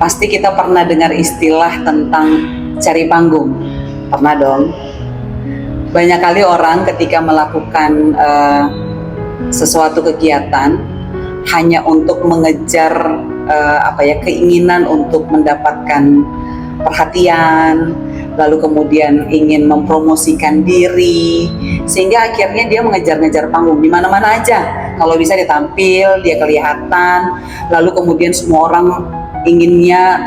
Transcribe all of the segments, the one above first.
Pasti kita pernah dengar istilah tentang cari panggung. Pernah dong? Banyak kali orang ketika melakukan sesuatu kegiatan hanya untuk mengejar keinginan untuk mendapatkan perhatian, lalu kemudian ingin mempromosikan diri, sehingga akhirnya dia mengejar-ngejar panggung di mana-mana aja. Kalau bisa ditampil, dia kelihatan, lalu kemudian semua orang inginnya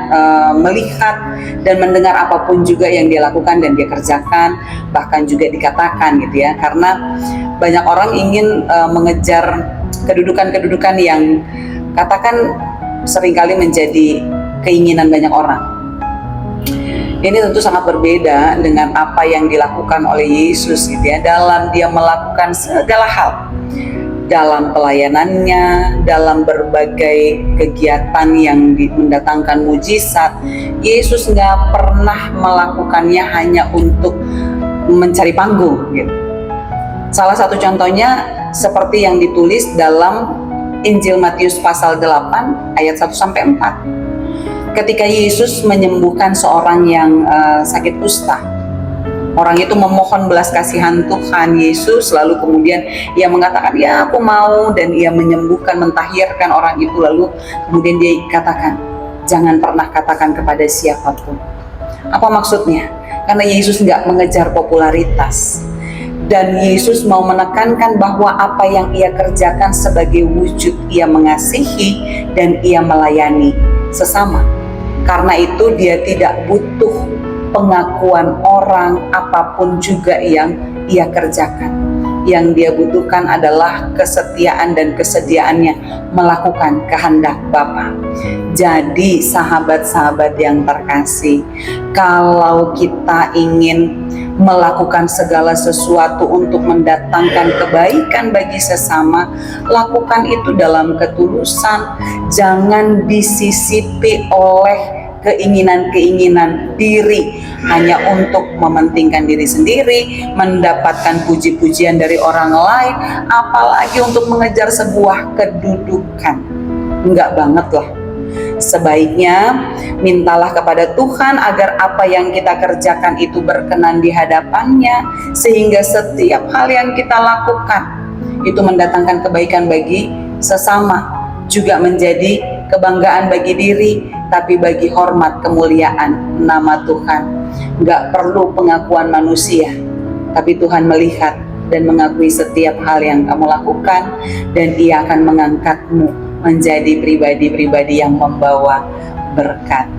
melihat dan mendengar apapun juga yang dia lakukan dan dia kerjakan, bahkan juga dikatakan gitu ya, karena banyak orang ingin mengejar kedudukan-kedudukan yang katakan seringkali menjadi keinginan banyak orang. Ini tentu sangat berbeda dengan apa yang dilakukan oleh Yesus gitu ya, dalam dia melakukan segala hal, dalam pelayanannya, dalam berbagai kegiatan yang mendatangkan mujizat. Yesus nggak pernah melakukannya hanya untuk mencari panggung gitu. Salah satu contohnya seperti yang ditulis dalam Injil Matius pasal 8 ayat 1-4. Ketika Yesus menyembuhkan seorang yang sakit kusta, orang itu memohon belas kasihan Tuhan Yesus, lalu kemudian ia mengatakan, ya aku mau, dan ia menyembuhkan, mentahirkan orang itu. Lalu kemudian dia katakan, jangan pernah katakan kepada siapapun. Apa maksudnya? Karena Yesus nggak mengejar popularitas, dan Yesus mau menekankan bahwa apa yang ia kerjakan sebagai wujud ia mengasihi dan ia melayani sesama. Karena itu dia tidak butuh pengakuan orang apapun juga yang ia kerjakan. Yang dia butuhkan adalah kesetiaan dan kesediaannya melakukan kehendak Bapa. Jadi sahabat-sahabat yang terkasih, kalau kita ingin melakukan segala sesuatu untuk mendatangkan kebaikan bagi sesama, lakukan itu dalam ketulusan. Jangan disisipi oleh keinginan-keinginan diri hanya untuk mementingkan diri sendiri, mendapatkan puji-pujian dari orang lain, apalagi untuk mengejar sebuah kedudukan. Enggak banget lah. Sebaiknya mintalah kepada Tuhan agar apa yang kita kerjakan itu berkenan di hadapannya, sehingga setiap hal yang kita lakukan itu mendatangkan kebaikan bagi sesama, juga menjadi kebanggaan bagi diri, tapi bagi hormat kemuliaan nama Tuhan. Nggak perlu pengakuan manusia, tapi Tuhan melihat dan mengakui setiap hal yang kamu lakukan, dan Ia akan mengangkatmu menjadi pribadi-pribadi yang membawa berkat.